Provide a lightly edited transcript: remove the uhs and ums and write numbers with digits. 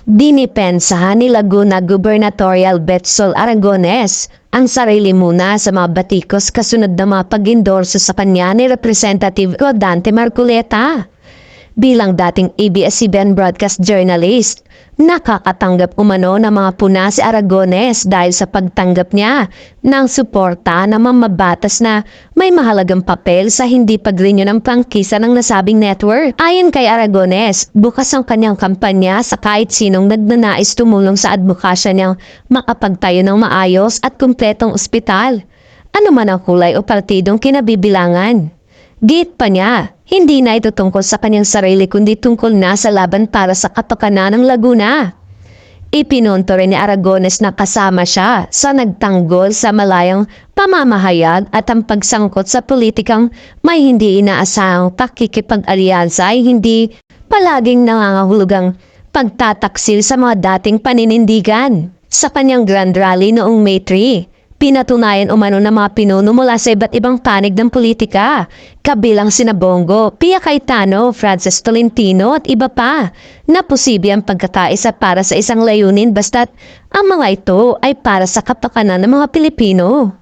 Dinipensahan ni Laguna Gubernatorial Betsol Aragones ang sarili muna sa mga batikos kasunod na mga pag-endorso sa kanya ni Representative Rodante Marcoleta. Bilang dating ABS-CBN broadcast journalist, nakakatanggap umano ng mga puna si Aragones dahil sa pagtanggap niya ng suporta ng mamabatas na may mahalagang papel sa hindi pagrinyo ng prangkisa ng nasabing network. Ayon kay Aragones, bukas ang kanyang kampanya sa kahit sinong nagnanais tumulong sa advokasya niyang makapagtayo ng maayos at kumpletong ospital. Ano man ang kulay o partidong kinabibilangan. Git pa niya, hindi na ito tungkol sa kanyang sarili kundi tungkol na sa laban para sa kapakanan ng Laguna. Ipinunto rin ni Aragones na kasama siya sa nagtanggol sa malayang pamamahayag at ang pagsangkot sa politikang may hindi inaasahang pakikipag-alyansa ay hindi palaging nangangahulugang pagtataksil sa mga dating paninindigan. Sa kanyang grand rally noong May 3, pinatunayan umano ng mga pinuno mula sa iba't ibang panig ng politika, kabilang sina Bongo, Pia Cayetano, Francis Tolentino at iba pa, na posible ang pagkakaisa para sa isang layunin basta't ang mga ito ay para sa kapakanan ng mga Pilipino.